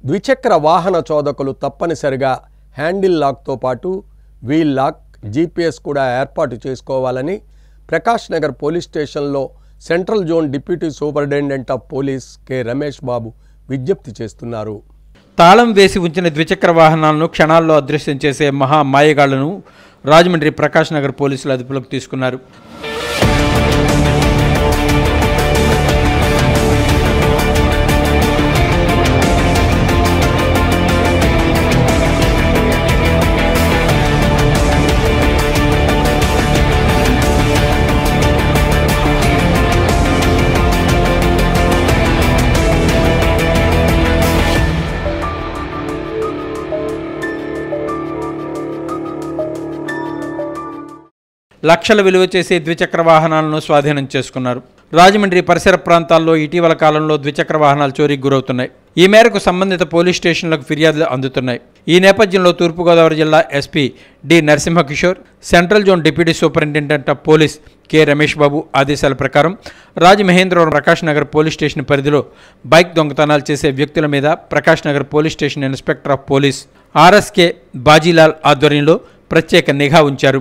ద్విచక్ర వాహన చోదకులు తప్పనిసరిగా హ్యాండిల్ లాక్తో పాటు వీల్ లాక్, జీపీఎస్ కూడా ఏర్పాటు చేసుకోవాలని ప్రకాష్ నగర్ పోలీస్ స్టేషన్లో central zone deputy superintendent of police K Ramesh Babu విజ్ఞప్తి చేస్తున్నారు. తాళం వేసి ఉంచిన ద్విచక్ర వాహనాలను క్షణాల్లో అదృశ్యం చేసే మహా మాయగాళ్లను రాజమండ్రి ప్రకాష్ నగర్ పోలీసులు అదుపులోకి తీసుకున్నారు. లక్షల విలువ చేసే ద్విచక్ర వాహనాలను స్వాధీనం చేసుకున్నారు. రాజమండ్రి పరిసర ప్రాంతాల్లో ఇటీవల కాలంలో ద్విచక్ర వాహనాలు చోరీకి గురవుతున్నాయి. ఈ మేరకు సంబంధిత పోలీస్ స్టేషన్లకు ఫిర్యాదులు అందుతున్నాయి. ఈ నేపథ్యంలో తూర్పుగోదావరి జిల్లా SP D Narasimhakishore, central zone deputy superintendent of police K Ramesh Babu ఆదేశాల ప్రకారం రాజమహేంద్రవరం ప్రకాష్ నగర్ పోలీస్ స్టేషన్ పరిధిలో బైక్ దొంగతనాలు చేసే వ్యక్తుల మీద Prakash Nagar police station inspector of police RSK Bajilal ఆధ్వర్యంలో ప్రత్యేక నిఘా ఉంచారు.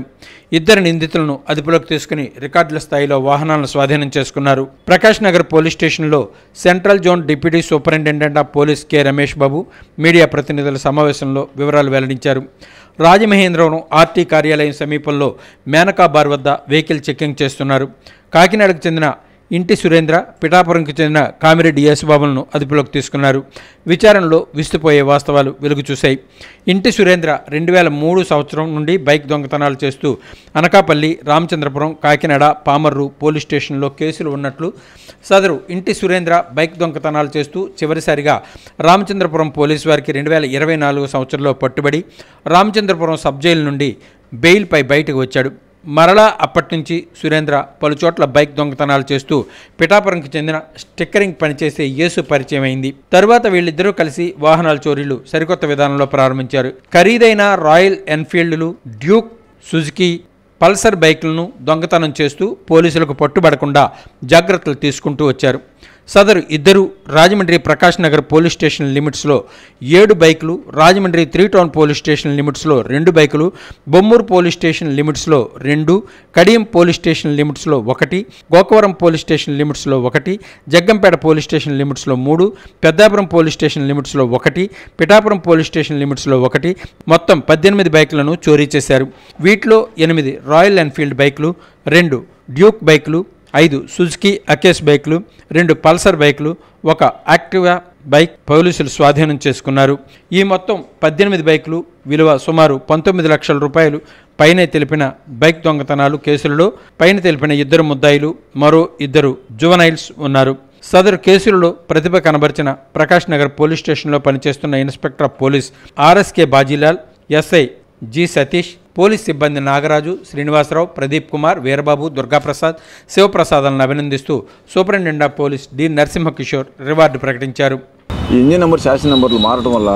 ఇద్దరు నిందితులను అదుపులోకి తీసుకుని రికార్డుల స్థాయిలో వాహనాలను స్వాధీనం చేసుకున్నారు. ప్రకాష్ నగర్ పోలీస్ స్టేషన్లో central zone deputy superintendent of police K Ramesh Babu media ప్రతినిధుల సమావేశంలో వివరాలు వెల్లడించారు. రాజమహేంద్రవరం ఆర్టీ కార్యాలయం సమీపంలో మేనకా బార్ వద్ద వెహికల్ చెకింగ్ చేస్తున్నారు. కాకినాడకు చెందిన ఇంటి సురేంద్ర, పిఠాపురంకు చెందిన కామిరెడ్డి యేసుబాబులను అదుపులోకి తీసుకున్నారు. విచారణలో విస్తుపోయే వాస్తవాలు వెలుగు చూశాయి. ఇంటి సురేంద్ర 2003 సంవత్సరం నుండి బైక్ దొంగతనాలు చేస్తూ అనకాపల్లి, రామచంద్రపురం, కాకినాడ, పామర్రు పోలీస్ స్టేషన్లో కేసులు ఉన్నట్లు సదరు ఇంటి సురేంద్ర బైక్ దొంగతనాలు చేస్తూ చివరిసారిగా రామచంద్రపురం పోలీసు వారికి 2024 సంవత్సరంలో పట్టుబడి రామచంద్రపురం సబ్ జైలు నుండి బెయిల్పై బయటకు వచ్చాడు. మరలా అప్పటి నుంచి సురేంద్ర పలుచోట్ల బైక్ దొంగతనాలు చేస్తూ పిఠాపురంకి చెందిన స్టిక్కరింగ్ పనిచేసే యేసు పరిచయం అయింది. తరువాత వీళ్ళిద్దరూ కలిసి వాహనాల చోరీలు సరికొత్త విధానంలో ప్రారంభించారు. ఖరీదైన రాయల్ ఎన్ఫీల్డ్లు, డ్యూక్, సుజుకి, పల్సర్ బైకులను దొంగతనం చేస్తూ పోలీసులకు పట్టుబడకుండా జాగ్రత్తలు తీసుకుంటూ వచ్చారు. సదరు ఇద్దరు రాజమండ్రి ప్రకాష్ నగర్ పోలీస్ స్టేషన్ లిమిట్స్లో 7 బైకులు, రాజమండ్రి 3 టౌన్ పోలీస్ స్టేషన్ లిమిట్స్లో 2 బైకులు, బొమ్మూరు పోలీస్ స్టేషన్ లిమిట్స్లో 2, కడియం పోలీస్ స్టేషన్ లిమిట్స్లో 1, గోకవరం పోలీస్ స్టేషన్ లిమిట్స్లో 1, జగ్గంపేట పోలీస్ స్టేషన్ లిమిట్స్లో 3, పెద్దాపురం పోలీస్ స్టేషన్ లిమిట్స్లో 1, పిఠాపురం పోలీస్ స్టేషన్ లిమిట్స్లో 1, మొత్తం 18 బైకులను చోరీ చేశారు. వీటిలో 8 రాయల్ ఎన్ఫీల్డ్ బైకులు, 2 డ్యూక్ బైకులు, 5 సుజుకి అకేస్ బైకులు, 2 పల్సర్ బైకులు, 1 యాక్టివా బైక్ పోలీసులు స్వాధీనం చేసుకున్నారు. ఈ మొత్తం 18 బైకులు విలువ సుమారు 19 లక్షల రూపాయలు పైనే తెలిపిన బైక్ దొంగతనాలు కేసులలో పైన తెలిపిన 2 ముద్దాయిలు, మరో 2 జువనైల్స్ ఉన్నారు. సదరు కేసులలో ప్రతిభ కనబరిచిన ప్రకాష్ నగర్ పోలీస్ స్టేషన్లో పనిచేస్తున్న inspector of police RSK Bajilal, SI G Satish, police సిబ్బంది నాగరాజు, శ్రీనివాసరావు, ప్రదీప్ కుమార్, వీరబాబు, దుర్గాప్రసాద్, శివప్రసాద్లను అభినందిస్తూ superintendent of police D Narasimhakishore reward ప్రకటించారు. ఈ ఇంజిన్ నెంబర్, శాసన నెంబర్లు మారడం వల్ల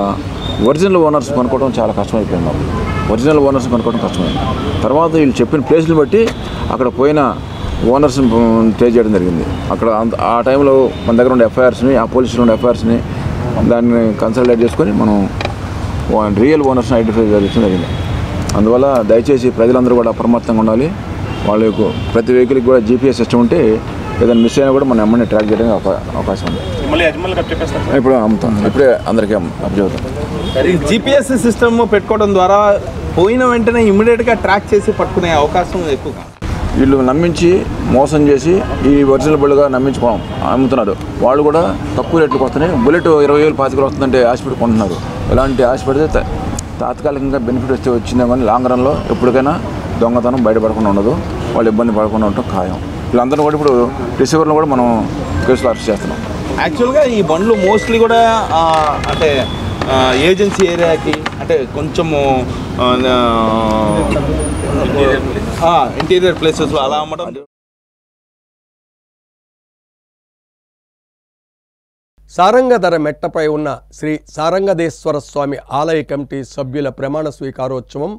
ఒరిజినల్ ఓనర్స్ కొనుక్కోవడం చాలా కష్టమైపోయింది. మాకు ఒరిజినల్ ఓనర్స్ కొనుక్కోవడం కష్టమైంది. తర్వాత వీళ్ళు చెప్పిన ప్లేస్లు బట్టి అక్కడ పోయిన ఓనర్స్ని ట్రేస్ చేయడం జరిగింది. అక్కడ ఆ టైంలో మన దగ్గర ఉండే ఎఫ్ఐఆర్స్ని, ఆ పోలీసులో ఉండే ఎఫ్ఐఆర్స్ని దాన్ని కన్సల్టేట్ చేసుకొని మనం రియల్ ఓనర్స్ని ఐడెంటిఫై చేయడం జరిగింది. అందువల్ల దయచేసి ప్రజలందరూ కూడా అప్రమత్తంగా ఉండాలి. వాళ్ళకు ప్రతి వెహికల్కి కూడా జీపీఎస్ సిస్టమ్ ఉంటే ఏదైనా మిస్ అయినా కూడా మనం ఎమ్మని ట్రాక్ చేయడానికి అవకాశం ఉంది. ఇప్పుడు అమ్ముతాం, ఇప్పుడే అందరికీ అబ్జర్వ్. జీపీఎస్ సిస్టమ్ పెట్టుకోవడం ద్వారా పోయిన వెంటనే ఇమ్మీడియట్గా ట్రాక్ చేసి పట్టుకునే అవకాశం ఎక్కువగా. వీళ్ళు నమ్మించి మోసం చేసి ఈ ఒరిజినల్ బళ్ళుగా నమ్మించి అమ్ముతున్నారు. వాళ్ళు కూడా తక్కువ రేట్లకు వస్తున్నాయి. బుల్లెట్ 20,000 25,000 వస్తుందంటే ఆశపెట్టి కొంటున్నారు. ఇలాంటి ఆశపెడితే తాత్కాలికంగా బెనిఫిట్ వస్తే వచ్చిందే కానీ లాంగ్ రన్లో ఎప్పటికైనా దొంగతనం బయటపడకుండా ఉండదు. వాళ్ళు ఇబ్బంది పడకుండా ఉండటం ఖాయం. వీళ్ళందరూ కూడా ఇప్పుడు రిసీవర్లు కూడా మనం కేసులో అరెస్ట్ చేస్తున్నాం. యాక్చువల్గా ఈ బండ్లు మోస్ట్లీ కూడా అంటే ఏజెన్సీ ఏరియాకి, అంటే కొంచెము ఇంటీరియర్ ప్లేసెస్లో అలా అమ్మడం. సారంగధర మెట్టపై ఉన్న శ్రీ సారంగధేశ్వర స్వామి ఆలయ కమిటీ సభ్యుల ప్రమాణ స్వీకారోత్సవం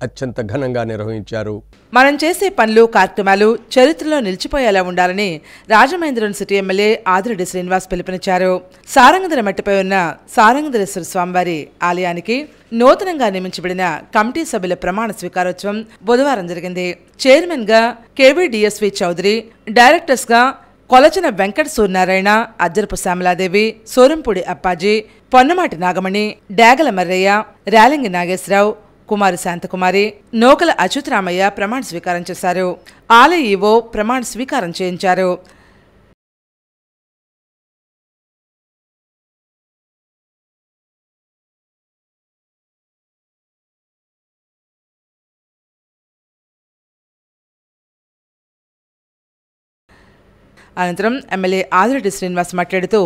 అత్యంత ఘనంగా నిర్వహించారు. మనం చేసే పనులు కార్యక్రమాలు చరిత్రలో నిలిచిపోయేలా ఉండాలని రాజమహేంద్రవరం సిటీ ఎమ్మెల్యే ఆదిరెడ్డి శ్రీనివాస్ పిలుపునిచ్చారు. సారంగధర మట్టిపై ఉన్న సారంగధరేశ్వర స్వామివారి ఆలయానికి నూతనంగా నియమించబడిన కమిటీ సభ్యుల ప్రమాణ స్వీకారోత్సవం బుధవారం జరిగింది. చైర్మన్ గా కేవీడీఎస్వి చౌదరి, డైరెక్టర్స్ గా కొలచన వెంకట సూర్యనారాయణ, అజ్జరపు శ్యామలాదేవి, సోరంపూడి అప్పాజీ, పొన్నమాటి నాగమణి, డాగల మర్రయ్య, రేలంగి నాగేశ్వరరావు, కుమారి శాంతకుమారి, నోకల అచ్యుతరామయ్య ప్రమాణ స్వీకారం చేశారు. ఆలయ ఈవో ప్రమాణ స్వీకారం చేయించారు. అనంతరం ఎమ్మెల్యే ఆదిరెడ్డి శ్రీనివాస్ మాట్లాడుతూ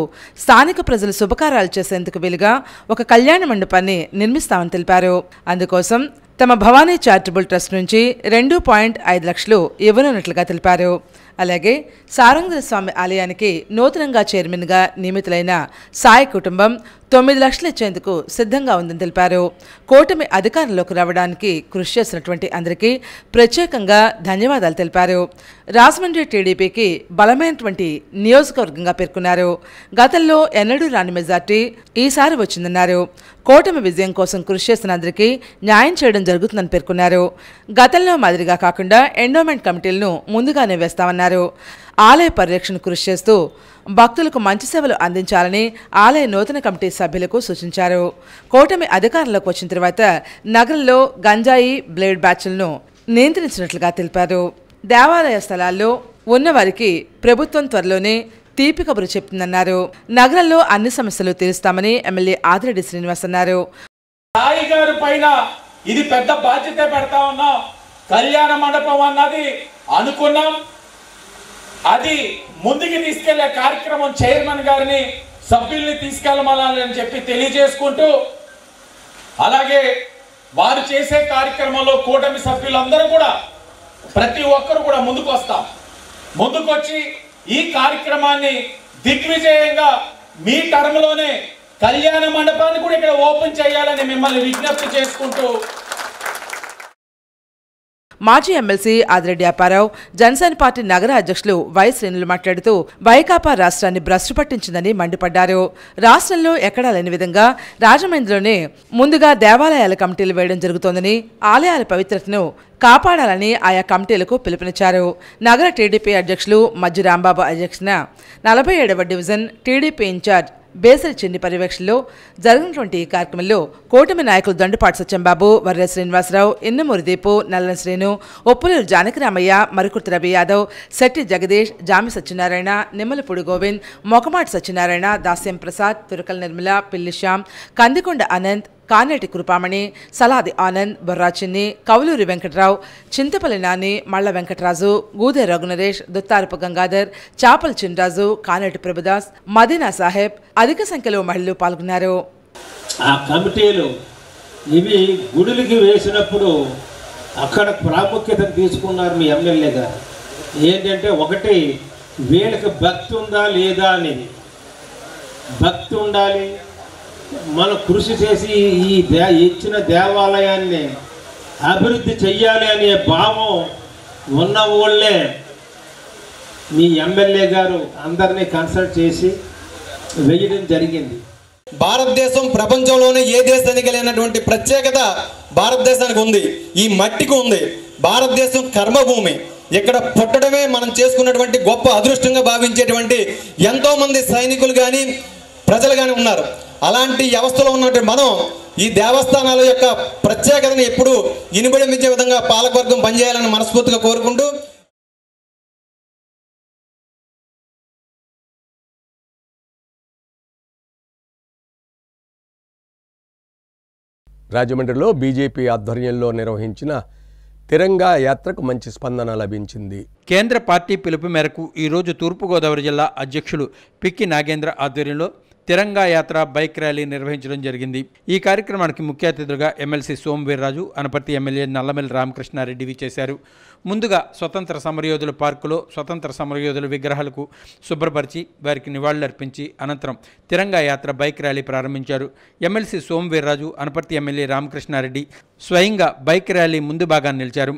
స్థానిక ప్రజలు శుభకార్యాలు చేసేందుకు వీలుగా ఒక కళ్యాణ మండపాన్ని నిర్మిస్తామని తెలిపారు. అందుకోసం తమ భవానీ చారిటబుల్ ట్రస్ట్ నుంచి 2.5 లక్షలు ఇవ్వనున్నట్లుగా తెలిపారు. అలాగే సారంగధర స్వామి ఆలయానికి నూతనంగా చైర్మన్గా నియమితులైన సాయి కుటుంబం 9 లక్షలు ఇచ్చేందుకు సిద్ధంగా ఉందని తెలిపారు. కూటమి అధికారంలోకి రావడానికి కృషి చేసినటువంటి అందరికీ ప్రత్యేకంగా ధన్యవాదాలు తెలిపారు. రాజమండ్రి టీడీపీకి బలమైనటువంటి నియోజకవర్గంగా పేర్కొన్నారు. గతంలో ఎన్నడూ రాని మెజార్టీ ఈసారి వచ్చిందన్నారు. కూటమి విజయం కోసం కృషి చేసిన అందరికీ న్యాయం చేయడం జరుగుతుందని పేర్కొన్నారు. గతంలో మాదిరిగా కాకుండా ఎండోమెంట్ కమిటీలను ముందుగానే వేస్తామన్నారు. ఆలయ పరిరక్షణ కృషి చేస్తూ భక్తులకు మంచి సేవలు అందించాలని ఆలయ నూతన కమిటీ సభ్యులకు సూచించారు. కూటమి అధికారంలోకి వచ్చిన తర్వాత నగరంలో గంజాయి, బ్లేడ్ బ్యాచ్లను నియంత్రించినట్లుగా తెలిపారు. దేవాలయ స్థలాల్లో ఉన్నవారికి ప్రభుత్వం త్వరలోనే తీపి కబురు చెప్తుందన్నారు. నగరంలో అన్ని సమస్యలు తీరుస్తామని ఎమ్మెల్యే ఆదిరెడ్డి శ్రీనివాస్ అన్నారు. సాయి గారి పైన ఇది పెద్ద బాధ్యత పెడతా ఉన్నాం. కళ్యాణ మండపం అన్నది అనుకున్నాం, అది ముందుకు తీసుకెళ్లే కార్యక్రమం చైర్మన్ గారిని సభ్యుల్ని తీసుకెళ్లమని చెప్పి తెలియజేసుకుంటూ, అలాగే వారు చేసే కార్యక్రమంలో కూటమి సభ్యులందరూ కూడా ప్రతి ఒక్కరు కూడా ముందుకు వస్తాం. ముందుకొచ్చి ఈ కార్యక్రమాన్ని దిగ్విజయంగా మీ టర్మ్లోనే కళ్యాణ మండపాన్ని కూడా ఇక్కడ ఓపెన్ చేయాలని మిమ్మల్ని విజ్ఞప్తి చేసుకుంటూ, మాజీ ఎమ్మెల్సీ ఆదిరెడ్డి అప్పారావు, జనసేన పార్టీ నగర అధ్యక్షులు వై శ్రేణులు మాట్లాడుతూ వైకాపా రాష్ట్రాన్ని భ్రష్టు పట్టించిందని మండిపడ్డారు. రాష్ట్రంలో ఎక్కడా లేని విధంగా రాజమండ్రిలోనే ముందుగా దేవాలయాల కమిటీలు వేయడం జరుగుతోందని, ఆలయాల పవిత్రతను కాపాడాలని ఆయా కమిటీలకు పిలుపునిచ్చారు. నగర టీడీపీ అధ్యక్షులు మజ్జి రాంబాబు అధ్యక్షన 47వ division TDP in charge Besari Chinni పర్యవేక్షణలో జరిగినటువంటి ఈ కార్యక్రమంలో కూటమి నాయకులు దండుపాటి సత్యంబాబు, వర్రె శ్రీనివాసరావు, ఇన్నమూరి దీపు, నల్లన శ్రీను, ఒప్పులూరు జానకిరామయ్య, మరికుర్తి రవి యాదవ్, శెట్టి జగదీష్, జామి సత్యనారాయణ, నిమ్మలపూడి గోవింద్, మొకమాటి సత్యనారాయణ, దాస్యం ప్రసాద్, తురకల నిర్మల, పిల్లి శ్యామ్, కందికొండ అనంత్, కానేటి కృపామణి, సలాది ఆనంద్, బొర్రాచిన్ని, కవులూరి వెంకట్రావు, చింతపల్లి నాని, మళ్ల వెంకటరాజు, గూదే రఘునరేష్, దుత్తారపు గంగాధర్, చాపల చిన్రాజు, కానేటి ప్రభుదాస్, మదీనా సాహెబ్ అధిక సంఖ్యలో మహిళలు పాల్గొన్నారు. ఆ కమిటీలు ఇవి గుడులకి వేసినప్పుడు అక్కడ ప్రాముఖ్యతను తీసుకున్నారు మీ ఎమ్మెల్యే గారు. ఏంటంటే ఒకటి, వీళ్ళకి భక్తి ఉందా లేదా అనేది, భక్తి ఉండాలి, మనం కృషి చేసి ఈ ఇచ్చిన దేవాలయాన్ని అభివృద్ధి చెయ్యాలి అనే భావం ఉన్న వాళ్ళే మీ ఎమ్మెల్యే గారు అందరినీ కన్సల్ట్ చేసి వేయడం జరిగింది. భారతదేశం ప్రపంచంలోనే ఏ దేశానికి లేనటువంటి ప్రత్యేకత భారతదేశానికి ఉంది. ఈ మట్టికి ఉంది. భారతదేశం కర్మభూమి. ఇక్కడ పుట్టడమే మనం చేసుకున్నటువంటి గొప్ప అదృష్టంగా భావించేటువంటి ఎంతోమంది సైనికులు కానీ ప్రజలు కానీ ఉన్నారు. అలాంటి వ్యవస్థలో ఉన్నటువంటి మనం ఈ దేవస్థానాల యొక్క ప్రత్యేకతను ఎప్పుడు ఇనుబడించే విధంగా పాలకవర్గం పనిచేయాలని మనస్ఫూర్తిగా కోరుకుంటూ, రాజమండ్రిలో బీజేపీ ఆధ్వర్యంలో నిర్వహించిన తిరంగా యాత్రకు మంచి స్పందన లభించింది. కేంద్ర పార్టీ పిలుపు మేరకు ఈరోజు తూర్పుగోదావరి జిల్లా అధ్యక్షులు పిక్కి నాగేంద్ర ఆధ్వర్యంలో తిరంగా యాత్ర బైక్ ర్యాలీ నిర్వహించడం జరిగింది. ఈ కార్యక్రమానికి ముఖ్య అతిథులుగా ఎమ్మెల్సీ సోమవీర్రాజు, అనపర్తి ఎమ్మెల్యే నల్లమల్లి రామకృష్ణారెడ్డి విచ్చేశారు. ముందుగా స్వతంత్ర సమరయోధుల పార్కులో స్వతంత్ర సమరయోధుల విగ్రహాలకు శుభ్రపరిచి వారికి నివాళులర్పించి అనంతరం తిరంగా యాత్ర బైక్ ర్యాలీ ప్రారంభించారు. ఎమ్మెల్సీ సోమవీర్రాజు, అనపర్తి ఎమ్మెల్యే రామకృష్ణారెడ్డి స్వయంగా బైక్ ర్యాలీ ముందు భాగాన్ని నిలిచారు.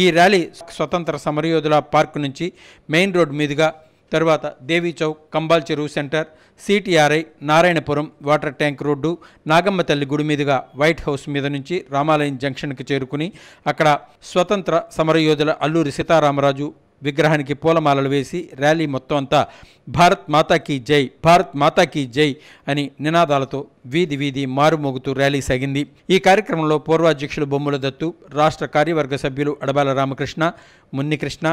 ఈ ర్యాలీ స్వతంత్ర సమరయోధుల పార్కు నుంచి మెయిన్ రోడ్ మీదుగా తరువాత దేవీ చౌక్, కంబాల్ చెరువు centre, CTRI, Narayanapuram, water tank road, Nagamma తల్లి గుడి మీదుగా వైట్ హౌస్ మీద నుంచి రామాలయం జంక్షన్కి చేరుకుని అక్కడ స్వతంత్ర సమరయోధుల అల్లూరి సీతారామరాజు విగ్రహానికి పూలమాలలు వేసి ర్యాలీ మొత్తం అంతా భారత్ మాతాకి జై, భారత్ మాతాకి జై అని నినాదాలతో వీధి వీధి మారుమోగుతూ ర్యాలీ సాగింది. ఈ కార్యక్రమంలో పూర్వాధ్యక్షులు బొమ్మల దత్తు, రాష్ట్ర కార్యవర్గ సభ్యులు అడబాల రామకృష్ణ, మున్నికృష్ణ,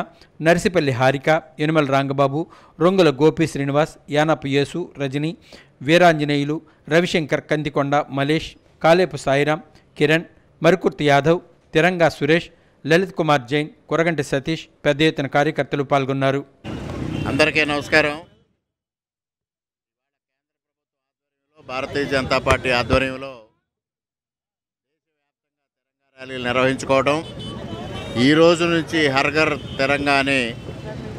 నర్సిపల్లి హారిక, యనుమల రాంగబాబు, రొంగుల గోపి శ్రీనివాస్, యానపు యేసు, రజని, వీరాంజనేయులు, రవిశంకర్, కందికొండ మలేష్, కాలేపు సాయిరాం, కిరణ్, మరుకుర్తి యాదవ్, తిరంగా సురేష్, లలిత్ కుమార్ జైన్, కొరగంటి సతీష్ పెద్ద ఎత్తున కార్యకర్తలు పాల్గొన్నారు. అందరికీ నమస్కారం. భారతీయ జనతా పార్టీ ఆధ్వర్యంలో తిరంగా ర్యాలీలు నిర్వహించుకోవడం, ఈ రోజు నుంచి హర్ఘర్ తిరంగా అని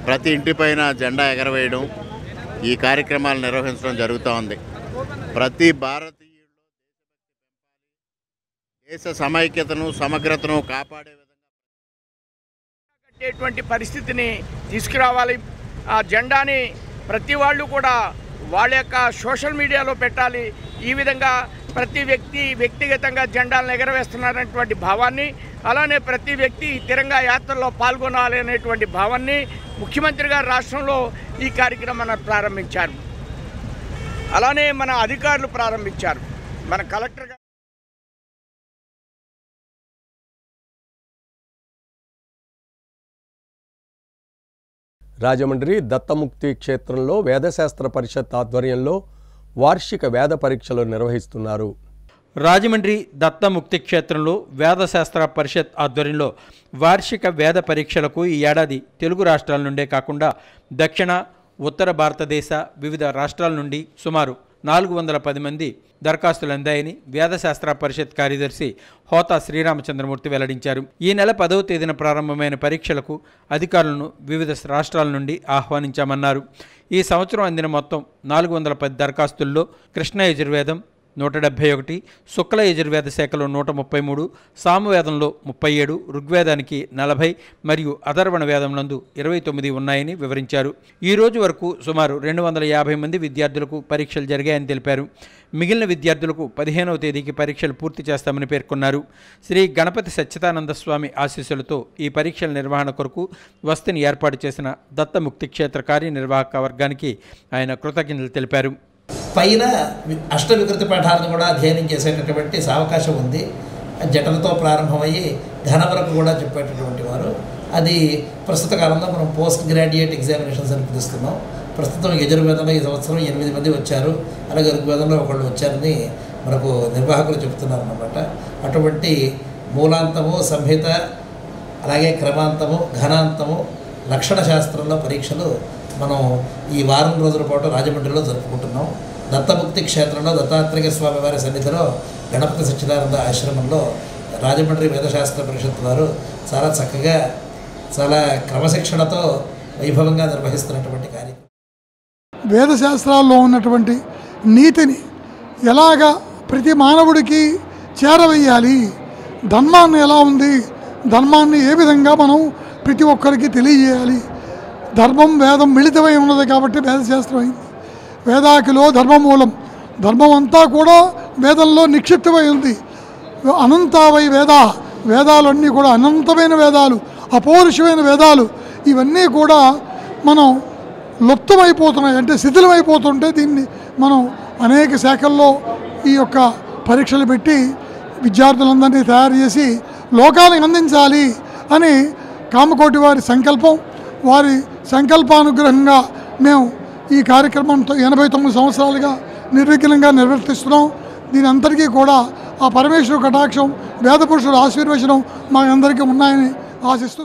ప్రతి ఇంటిపైన జెండా ఎగరవేయడం, ఈ కార్యక్రమాలు నిర్వహించడం జరుగుతూ ఉంది. ప్రతి భారతీయుల్లో దేశ సమైక్యతను సమగ్రతను కాపాడే కట్టేటువంటి పరిస్థితిని తీసుకురావాలి. ఆ జెండాని ప్రతి వాళ్ళు కూడా వాళ్ళ యొక్క సోషల్ మీడియాలో పెట్టాలి. ఈ విధంగా ప్రతి వ్యక్తి వ్యక్తిగతంగా జెండాలను ఎగరవేస్తున్నారనేటువంటి భావాన్ని, అలానే ప్రతి వ్యక్తి తిరంగా యాత్రలో పాల్గొనాలి అనేటువంటి భావాన్ని ముఖ్యమంత్రి గారు రాష్ట్రంలో ఈ కార్యక్రమాన్ని ప్రారంభించారు. అలానే మన అధికారులు ప్రారంభించారు. మన కలెక్టర్ గారు రాజమండ్రి దత్తముక్తి క్షేత్రంలో వేదశాస్త్ర పరిషత్ ఆధ్వర్యంలో వార్షిక వేద పరీక్షలు నిర్వహిస్తున్నారు. రాజమండ్రి దత్తముక్తి క్షేత్రంలో వేదశాస్త్ర పరిషత్ ఆధ్వర్యంలో వార్షిక వేద పరీక్షలకు ఈ ఏడాది తెలుగు రాష్ట్రాల నుండే కాకుండా దక్షిణ, ఉత్తర భారతదేశ వివిధ రాష్ట్రాల నుండి సుమారు 410 మంది దరఖాస్తులు అందాయని వేదశాస్త్ర పరిషత్ కార్యదర్శి హోతా శ్రీరామచంద్రమూర్తి వెల్లడించారు. ఈ నెల 10వ తేదీన ప్రారంభమైన పరీక్షలకు అధికారులను వివిధ రాష్ట్రాల నుండి ఆహ్వానించామన్నారు. ఈ సంవత్సరం అందిన మొత్తం 410 దరఖాస్తుల్లో కృష్ణ యజుర్వేదం 171, శుక్ల యజుర్వేద శాఖలో 133, సామవేదంలో 37, ఋగ్వేదానికి 40 మరియు అథర్వణ వేదం నందు 29 ఉన్నాయని వివరించారు. ఈ రోజు వరకు సుమారు 250 మంది విద్యార్థులకు పరీక్షలు జరిగాయని తెలిపారు. మిగిలిన విద్యార్థులకు 15వ తేదీకి పరీక్షలు పూర్తి చేస్తామని పేర్కొన్నారు. శ్రీ గణపతి సచ్చిదానంద స్వామి ఆశీస్సులతో ఈ పరీక్షల నిర్వహణ కొరకు వసతిని ఏర్పాటు చేసిన దత్తముక్తి క్షేత్ర కార్యనిర్వాహక వర్గానికి ఆయన కృతజ్ఞతలు తెలిపారు. పైన అష్టవికృతి పాఠాలను కూడా అధ్యయనం చేసేటటువంటి అవకాశం ఉంది. జటలతో ప్రారంభమయ్యి ఘన వరకు కూడా చెప్పేటటువంటి వారు. అది ప్రస్తుత కాలంలో మనం పోస్ట్ గ్రాడ్యుయేట్ ఎగ్జామినేషన్స్ అని పిలుస్తున్నాం. ప్రస్తుతం యజుర్వేదంలో ఈ సంవత్సరం 8 మంది వచ్చారు, అలాగే ఋగ్వేదంలో ఒకళ్ళు వచ్చారని మనకు నిర్వాహకులు చెబుతున్నారు అన్నమాట. అటువంటి మూలాంతము, సంహిత, అలాగే క్రమాంతము, ఘనాంతము, లక్షణ శాస్త్రంలో పరీక్షలు మనం ఈ వారం రోజుల పాటు రాజమండ్రిలో జరుపుకుంటున్నాం. దత్తముక్తి క్షేత్రంలో దత్తాత్రేయ స్వామి వారి సన్నిధిలో గణపతి సచ్చిదానంద ఆశ్రమంలో రాజమండ్రి వేదశాస్త్ర పరిషత్ వారు చాలా చక్కగా, చాలా క్రమశిక్షణతో వైభవంగా నిర్వహిస్తున్నటువంటి కార్యక్రమం. వేదశాస్త్రాల్లో ఉన్నటువంటి నీతిని ఎలాగా ప్రతి మానవుడికి చేరవేయాలి, ధర్మాన్ని ఎలా ఉంది, ధర్మాన్ని ఏ విధంగా మనం ప్రతి ఒక్కరికి తెలియజేయాలి. ధర్మం వేదం మిళితమై ఉన్నది కాబట్టి వేదశాస్త్రం అయింది. వేదాకిలో ధర్మమూలం, ధర్మం అంతా కూడా వేదంలో నిక్షిప్తమై ఉంది. అనంతావై వేదా, వేదాలన్నీ కూడా అనంతమైన వేదాలు, అపౌరుషమైన వేదాలు, ఇవన్నీ కూడా మనం లుప్తమైపోతున్నాయి, అంటే శిథిలమైపోతుంటే దీన్ని మనం అనేక శాఖల్లో ఈ యొక్క పరీక్షలు పెట్టి విద్యార్థులందరినీ తయారు చేసి లోకానికి అందించాలి అని కామకోటి వారి సంకల్పం. వారి సంకల్పానుగ్రహంగా మేము ఈ కార్యక్రమంతో 89 సంవత్సరాలుగా నిర్విఘ్నంగా నిర్వర్తిస్తున్నాం. దీని అంతటికీ కూడా ఆ పరమేశ్వరు కటాక్షం, వేదపురుషుడు ఆశీర్వచనం మా అందరికీ ఉన్నాయని ఆశిస్తూ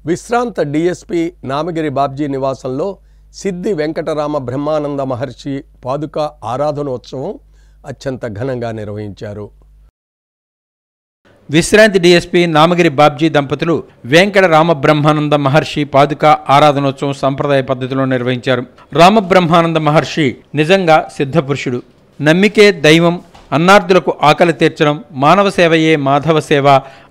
విశ్రాంత డిఎస్పి నామగిరి బాబ్జీ నివాసంలో సిద్ధి వెంకటరామ బ్రహ్మానంద మహర్షి పాదుక ఆరాధనోత్సవం అత్యంత ఘనంగా నిర్వహించారు. విశ్రాంతి డిఎస్పీ నామగిరి బాబ్జీ దంపతులు వెంకట రామబ్రహ్మానంద మహర్షి పాదుక ఆరాధనోత్సవం సంప్రదాయ పద్ధతిలో నిర్వహించారు. రామబ్రహ్మానంద మహర్షి నిజంగా సిద్ధపురుషుడు. నమ్మికే దైవం, అన్నార్థులకు ఆకలి తీర్చడం, మానవ సేవయే మాధవ సేవ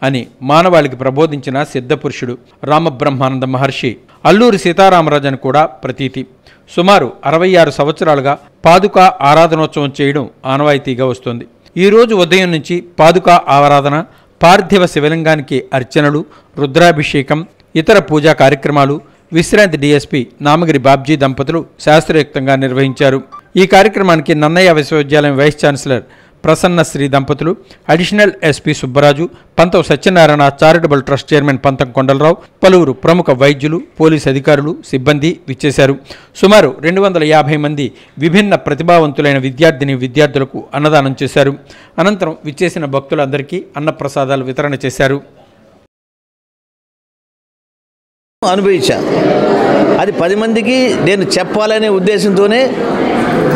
అని మానవాళికి ప్రబోధించిన సిద్ధపురుషుడు రామబ్రహ్మానంద మహర్షి అల్లూరి సీతారామరాజన్ కూడా ప్రతీతి. సుమారు 66 సంవత్సరాలుగా పాదుక ఆరాధనోత్సవం చేయడం ఆనవాయితీగా వస్తుంది. ఈరోజు ఉదయం నుంచి పాదుక ఆరాధన, పార్థివ శివలింగానికి అర్చనలు, రుద్రాభిషేకం, ఇతర పూజా కార్యక్రమాలు విశ్రాంతి డిఎస్పీ నామగిరి బాబ్జీ దంపతులు శాస్త్రయుక్తంగా నిర్వహించారు. ఈ కార్యక్రమానికి నన్నయ్య విశ్వవిద్యాలయం వైస్ ఛాన్సలర్ ప్రసన్న శ్రీ దంపతులు, అడిషనల్ ఎస్పీ సుబ్బరాజు, పంతం సత్యనారాయణ చారిటబుల్ ట్రస్ట్ చైర్మన్ పంతం కొండలరావు, పలువురు ప్రముఖ వైద్యులు, పోలీసు అధికారులు, సిబ్బంది విచ్చేశారు. సుమారు 250 మంది విభిన్న ప్రతిభావంతులైన విద్యార్థులకు అన్నదానం చేశారు. అనంతరం విచ్చేసిన భక్తులందరికీ అన్నప్రసాదాలు వితరణ చేశారు. అనుభవించా, అది 10 మందికి నేను చెప్పాలనే ఉద్దేశంతోనే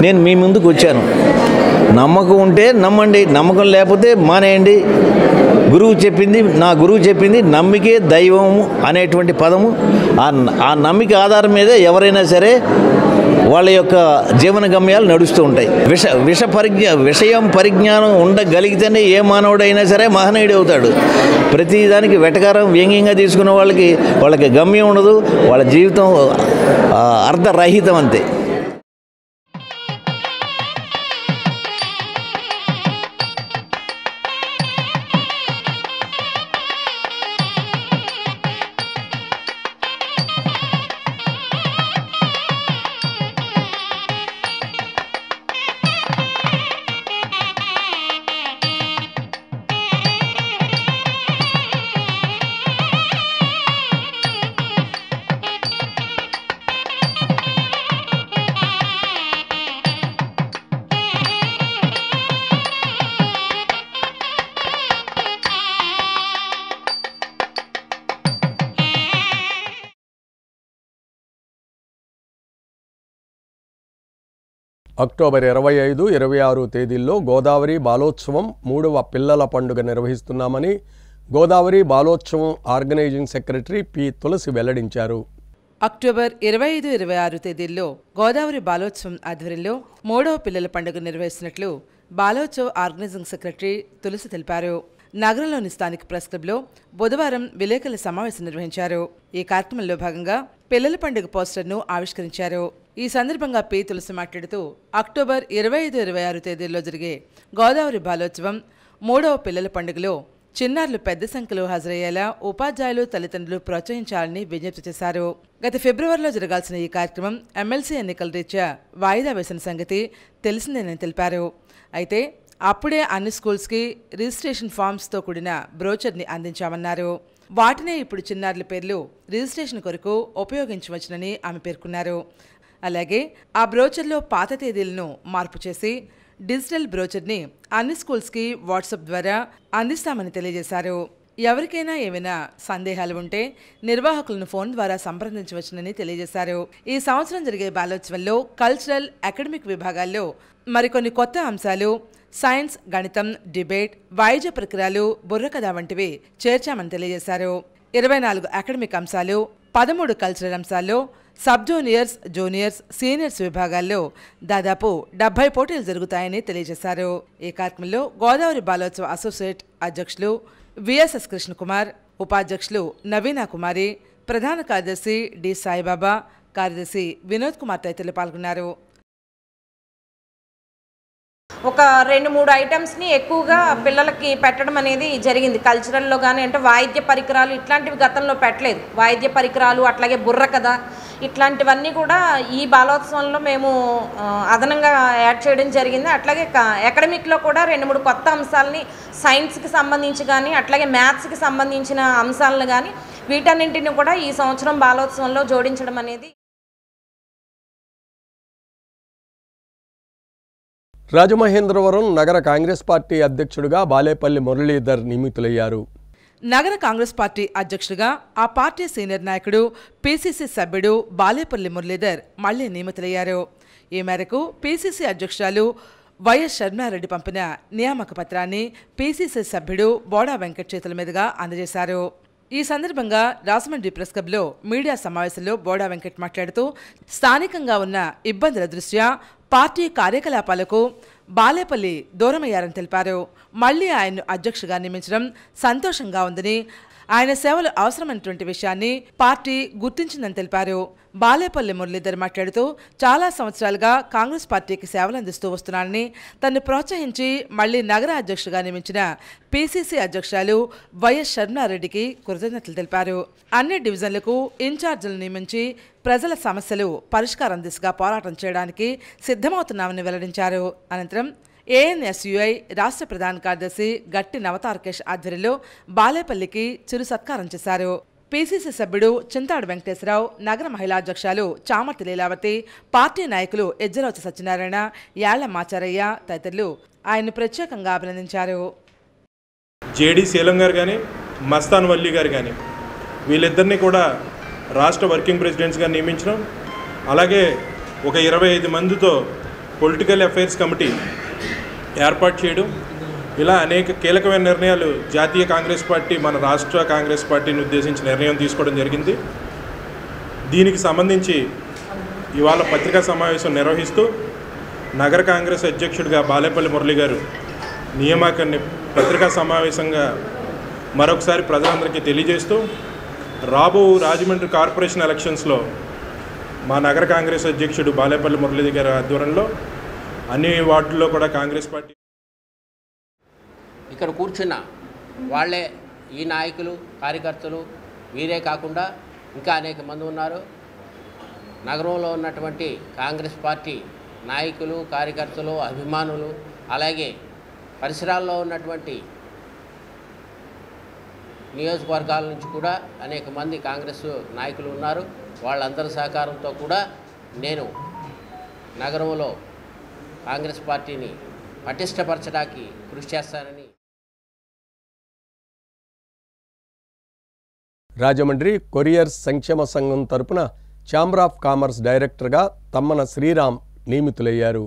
నేను మీ ముందుకు వచ్చాను. నమ్మకం ఉంటే నమ్మండి, నమ్మకం లేకపోతే మానేయండి. నా గురువు చెప్పింది నమ్మికే దైవం అనేటువంటి పదము. ఆ నమ్మిక ఆధారం మీదే ఎవరైనా సరే వాళ్ళ యొక్క జీవన గమ్యాలు నడుస్తూ ఉంటాయి. విషయం పరిజ్ఞానం ఉండగలిగితేనే ఏ మానవుడైనా సరే మహనీయుడు అవుతాడు. ప్రతిదానికి వెటకారం వ్యంగ్యంగా తీసుకున్న వాళ్ళకి గమ్యం ఉండదు, వాళ్ళ జీవితం అర్ధరహితం అంతే. అక్టోబర్ 25, 26 తేదీల్లో గోదావరి బాలోత్సవం 3వ పిల్లల పండుగ నిర్వహిస్తున్నామని గోదావరి బాలోత్సవం ఆర్గనైజింగ్ సెక్రటరీ పి తులసి వెల్లడించారు. అక్టోబర్ 25, 26 తేదీల్లో గోదావరి బాలోత్సవం ఆధ్వర్యంలో 3వ పిల్లల పండుగ నిర్వహిస్తున్నట్లు బాలోత్సవ్ ఆర్గనైజింగ్ సెక్రటరీ తులసి తెలిపారు. నగరంలోని స్థానిక ప్రెస్ క్లబ్లో బుధవారం విలేకరుల సమావేశం నిర్వహించారు. ఈ కార్యక్రమంలో భాగంగా పిల్లల పండుగ పోస్టర్ను ఆవిష్కరించారు. ఈ సందర్భంగా పి తులసి మాట్లాడుతూ అక్టోబర్ 25, 26 తేదీల్లో జరిగే గోదావరి బాలోత్సవం 3వ పిల్లల పండుగలో చిన్నారులు పెద్ద సంఖ్యలో హాజరయ్యేలా ఉపాధ్యాయులు, తల్లిదండ్రులు ప్రోత్సహించాలని విజ్ఞప్తి చేశారు. గత ఫిబ్రవరిలో జరగాల్సిన ఈ కార్యక్రమం ఎమ్మెల్సీ ఎన్నికల రీత్యా వాయిదా వేసిన సంగతి తెలిసిందేనని తెలిపారు. అయితే అప్పుడే అన్ని స్కూల్స్కి రిజిస్ట్రేషన్ ఫామ్స్తో కూడిన బ్రోచర్ని అందించామన్నారు. వాటినే ఇప్పుడు చిన్నారుల పేర్లు రిజిస్ట్రేషన్ కొరకు ఉపయోగించవచ్చునని ఆమె పేర్కొన్నారు. అలాగే ఆ బ్రోచర్లో పాత తేదీలను మార్పు చేసి డిజిటల్ బ్రోచర్ని అన్ని స్కూల్స్కి వాట్సాప్ ద్వారా అందిస్తామని తెలియజేశారు. ఎవరికైనా ఏమైనా సందేహాలు ఉంటే నిర్వాహకులను ఫోన్ ద్వారా సంప్రదించవచ్చునని తెలియజేశారు. ఈ సంవత్సరం జరిగే బాలోత్సవంలో కల్చరల్, అకాడమిక్ విభాగాల్లో మరికొన్ని కొత్త అంశాలు, సైన్స్, గణితం, డిబేట్, వాయిద్య ప్రక్రియలు, బుర్రకథ వంటివి చేర్చామని తెలియజేశారు. 24 అకాడమిక్ అంశాలు, 13 కల్చరల్ అంశాల్లో సబ్ జూనియర్స్, జూనియర్స్, సీనియర్స్ విభాగాల్లో దాదాపు 70 పోటీలు జరుగుతాయని తెలియజేశారు. ఈ కార్యక్రమంలో గోదావరి బాలోత్సవ అసోసియేట్ అధ్యక్షులు విఎస్ఎస్ కృష్ణకుమార్, ఉపాధ్యక్షులు నవీనా కుమారి, ప్రధాన కార్యదర్శి డి సాయిబాబా, కార్యదర్శి వినోద్ కుమార్ తదితరులు పాల్గొన్నారు. ఒక 2-3 ఐటమ్స్ని ఎక్కువగా పిల్లలకి పెట్టడం అనేది జరిగింది. కల్చరల్లో కానీ అంటే వాయిద్య పరికరాలు ఇట్లాంటివి గతంలో పెట్టలేదు. వాయిద్య పరికరాలు అట్లాగే బుర్రకథ ఇట్లాంటివన్నీ కూడా ఈ బాలోత్సవంలో మేము అదనంగా యాడ్ చేయడం జరిగింది. అట్లాగే అకాడమిక్లో కూడా 2-3 కొత్త అంశాలని సైన్స్కి సంబంధించి కానీ అట్లాగే మ్యాథ్స్కి సంబంధించిన అంశాలను కానీ వీటన్నింటిని కూడా ఈ సంవత్సరం బాలోత్సవంలో జోడించడం అనేది. రాజమహేంద్రవరం నగర కాంగ్రెస్ పార్టీ అధ్యక్షుడిగా బాలేపల్లి మురళీధర్ నియమితులయ్యారు. నగర కాంగ్రెస్ పార్టీ అధ్యక్షుడిగా ఆ పార్టీ సీనియర్ నాయకుడు పీసీసీ సభ్యుడు బాలేపల్లి మురళీధర్ మళ్లీ నియమితులయ్యారు. ఈ మేరకు పీసీసీ అధ్యక్షురాలు వైఎస్ షర్మిలారెడ్డి పంపిన నియామక పత్రాన్ని పీసీసీ సభ్యుడు బోడా వెంకట్ చేతుల మీదుగా అందజేశారు. ఈ సందర్భంగా రాజమండ్రి ప్రెస్ క్లబ్లో మీడియా సమావేశంలో బోడా వెంకట్ మాట్లాడుతూ స్థానికంగా ఉన్న ఇబ్బందుల దృష్ట్యా పార్టీ కార్యకలాపాలకు బాలేపల్లి దూరమయ్యారని తెలిపారు. మళ్లీ ఆయన్ను అధ్యక్షుడిగా నియమించడం సంతోషంగా ఉందని, ఆయన సేవలు అవసరమైనటువంటి విషయాన్ని పార్టీ గుర్తించిందని తెలిపారు. బాలేపల్లి మురళీధర్ మాట్లాడుతూ చాలా సంవత్సరాలుగా కాంగ్రెస్ పార్టీకి సేవలు అందిస్తూ వస్తున్నానని, తనను ప్రోత్సహించి మళ్లీ నగర అధ్యక్షుడిగా నియమించిన పీసీసీ అధ్యక్షురాలు వైఎస్ షర్మిలారెడ్డికి కృతజ్ఞతలు తెలిపారు. అన్ని డివిజన్లకు ఇన్ఛార్జీలను నియమించి ప్రజల సమస్యలు పరిష్కారం దిశగా పోరాటం చేయడానికి సిద్ధమవుతున్నామని వెల్లడించారు. అనంతరం ఏఎన్ఎస్యుఐ రాష్ట్ర ప్రధాన కార్యదర్శి గట్టి నవతారకేష్ ఆధ్వర్యంలో బాలేపల్లికి చిరు సత్కారం చేశారు. పీసీసీ సభ్యుడు చింతాడు వెంకటేశ్వరరావు, నగర మహిళా అధ్యక్షులు చామర్తి లీలావతి, పార్టీ నాయకులు ఎజ్జరవతి సత్యనారాయణ, యాళ్లమాచారయ్య తదితరులు ఆయన్ను ప్రత్యేకంగా అభినందించారు. జేడీ శీలం గారు కానీ మస్తాన్ వల్లి గారు కానీ వీళ్ళిద్దరినీ కూడా రాష్ట్ర వర్కింగ్ ప్రెసిడెంట్స్గా నియమించడం, అలాగే ఒక 25 మందితో పొలిటికల్ అఫైర్స్ కమిటీ ఏర్పాటు చేయడం, ఇలా అనేక కీలకమైన నిర్ణయాలు జాతీయ కాంగ్రెస్ పార్టీ మన రాష్ట్ర కాంగ్రెస్ పార్టీని ఉద్దేశించి నిర్ణయం తీసుకోవడం జరిగింది. దీనికి సంబంధించి ఇవాళ పత్రికా సమావేశం నిర్వహిస్తూ నగర కాంగ్రెస్ అధ్యక్షుడిగా బాలేపల్లి మురళి గారు నియామకాన్ని పత్రికా సమావేశంగా మరొకసారి ప్రజలందరికీ తెలియజేస్తూ రాబో రాజమండ్రి కార్పొరేషన్ ఎలక్షన్స్లో మా నగర కాంగ్రెస్ అధ్యక్షుడు బాలేపల్లి మురళి గారి ఆధ్వర్యంలో అన్ని వార్డుల్లో కూడా కాంగ్రెస్ పార్టీ ఇక్కడ కూర్చున్న వాళ్ళే ఈ నాయకులు కార్యకర్తలు వీరే కాకుండా ఇంకా అనేక మంది ఉన్నారు. నగరంలో ఉన్నటువంటి కాంగ్రెస్ పార్టీ నాయకులు కార్యకర్తలు అభిమానులు అలాగే పరిసరాల్లో ఉన్నటువంటి నియోజకవర్గాల నుంచి కూడా అనేక మంది కాంగ్రెస్ నాయకులు ఉన్నారు. వాళ్ళందరి సహకారంతో కూడా నేను నగరంలో కాంగ్రెస్ పార్టీని పటిష్టపరచడానికి కృషి చేస్తానని. రాజమండ్రి కొరియర్స్ సంక్షేమ సంఘం తరపున ఛాంబర్ ఆఫ్ కామర్స్ డైరెక్టర్గా తమ్మన శ్రీరామ్ నియమితులయ్యారు.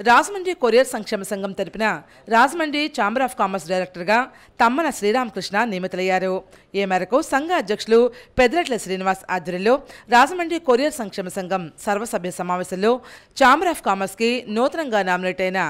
రాజమండ్రి కొరియర్ సంక్షేమ సంఘం తరపున రాజమండ్రి ఛాంబర్ ఆఫ్ కామర్స్ డైరెక్టర్గా తమ్మన శ్రీరామకృష్ణ నియమితులయ్యారు. ఈ మేరకు సంఘ అధ్యక్షులు పెద్దిరెట్ల శ్రీనివాస్ ఆధ్వర్యంలో రాజమండ్రి కొరియర్ సంక్షేమ సంఘం సర్వసభ్య సమావేశంలో ఛాంబర్ ఆఫ్ కామర్స్కి నూతనంగా నామినేట్ అయిన